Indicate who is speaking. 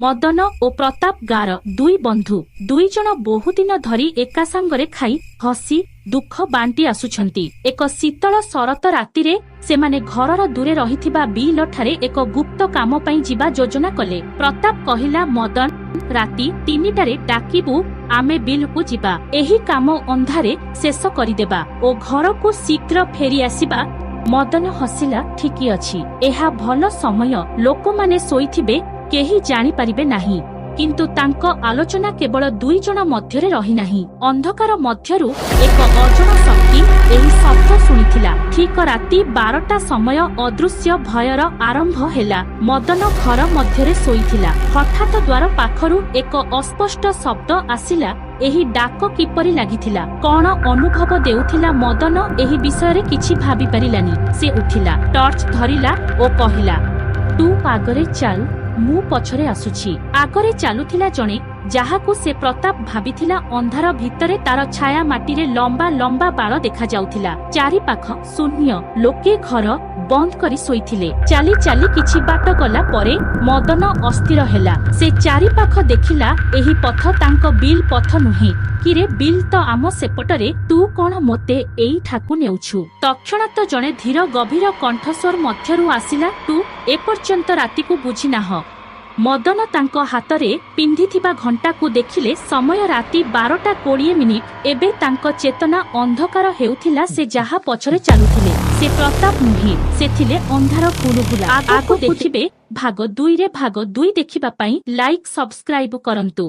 Speaker 1: ମଦନ ଓ ପ୍ରତାପ ଗାଁର ଦୁଇ ବନ୍ଧୁ। ଦୁଇ ଜଣ ବହୁଦିନ ଧରି ଏକା ସାଙ୍ଗରେ ଖାଇ ହସି ଦୁଃଖ ବାଣ୍ଟି ଆସୁଛନ୍ତି। ଏକ ଶୀତଳ ଶରତ ରାତିରେ ସେମାନେ ଘରର ଦୂରେ ରହିଥିବା ବିଲଠାରେ ଏକ ଗୁପ୍ତ କାମ ପାଇଁ ଯିବା ଯୋଜନା କଲେ। ପ୍ରତାପ କହିଲା, ମଦନ, ରାତି 3ଟାରେ ଡାକିବୁ, ଆମେ ବିଲକୁ ଯିବା। ଏହି କାମ ଅନ୍ଧାରେ ଶେଷ କରିଦେବା ଓ ଘରକୁ ଶୀଘ୍ର ଫେରି ଆସିବା। ମଦନ ହସିଲା, ଠିକି ଅଛି, ଏହା ଭଲ ସମୟ, ଲୋକମାନେ ଶୋଇଥିବେ, କେହି ଜାଣିପାରିବେ ନାହିଁ। କିନ୍ତୁ ତାଙ୍କ ଆଲୋଚନା କେବଳ ଦୁଇ ଜଣ ମଧ୍ୟରେ ରହିନାହିଁ। ଅନ୍ଧକାର ମଧ୍ୟରୁ ଏକ ଅଜଣା ଶକ୍ତି ଏହି ଶବ୍ଦ ଶୁଣିଥିଲା। ଠିକ ରାତି 12ଟା ସମୟ ଅଦୃଶ୍ୟ ଭୟର ଆରମ୍ଭ ହେଲା। ମଦନ ଘର ମଧ୍ୟରେ ଶୋଇଥିଲା। ହଠାତ୍ ଦ୍ୱାର ପାଖରୁ ଏକ ଅସ୍ପଷ୍ଟ ଶବ୍ଦ ଆସିଲା। ଏହି ଡାକ କିପରି ଲାଗିଥିଲା, କଣ ଅନୁଭବ ଦେଉଥିଲା, ମଦନ ଏହି ବିଷୟରେ କିଛି ଭାବିପାରିଲାନି। ସେ ଉଠିଲା, ଟର୍ଚ୍ଚ ଧରିଲା ଓ କହିଲା, ତୁ ଆଗରେ ଚାଲ, ମୁଁ ପଛରେ ଆସୁଛି। ଆଗରେ ଚାଲୁଥିଲା ଜଣେ, ଯାହାକୁ ସେ ପ୍ରତାପ ଭାବିଥିଲା। ଅନ୍ଧାର ଭିତରେ ତାର ଛାୟା ମାଟିରେ ଲମ୍ବା ଲମ୍ବା ବାଳ ଦେଖାଯାଉଥିଲା। ଚାରିପାଖ ଶୂନ୍ୟ, ଲୋକେ ଘର ବନ୍ଦ କରି ଶୋଇଥିଲେ। ଚାଲି ଚାଲି କିଛି ବାଟ ଗଲା ପରେ ମଦନ ଅସ୍ଥିର ହେଲା। ସେ ଚାରିପାଖ ଦେଖିଲା, ଏହି ପଥ ତାଙ୍କ ବିଲ୍ ପଥ ନୁହେଁ। କିରେ, ବିଲ୍ ତ ଆମ ସେପଟରେ, ତୁ କଣ ମୋତେ ଏଇଠାକୁ ନେଉଛୁ? ତକ୍ଷଣାତ ଜଣେ ଧୀର ଗଭୀର କଣ୍ଠସ୍ୱର ମଧ୍ୟରୁ ଆସିଲା, ତୁ ଏପର୍ଯ୍ୟନ୍ତ ରାତିକୁ ବୁଝିନାହଁ। ମଦନ ତାଙ୍କ ହାତରେ ପିନ୍ଧିଥିବା ଘଣ୍ଟାକୁ ଦେଖିଲେ, ସମୟ ରାତି 12:20। ଏବେ ତାଙ୍କ ଚେତନା ଅନ୍ଧକାର ହେଉଥିଲା। ସେ ଯାହା ପଛରେ ଚାଲୁଥିଲେ ସେ ପ୍ରତାପ ନୁହେଁ, ସେ ଥିଲେ ଅନ୍ଧାର ଗୁଲୁଗୁଲା। ଆଗକୁ ଦେଖିବେ ଭାଗ 2ରେ। ଭାଗ 2 ଦେଖିବା ପାଇଁ ଲାଇକ୍ ସବସ୍କ୍ରାଇବ କରନ୍ତୁ।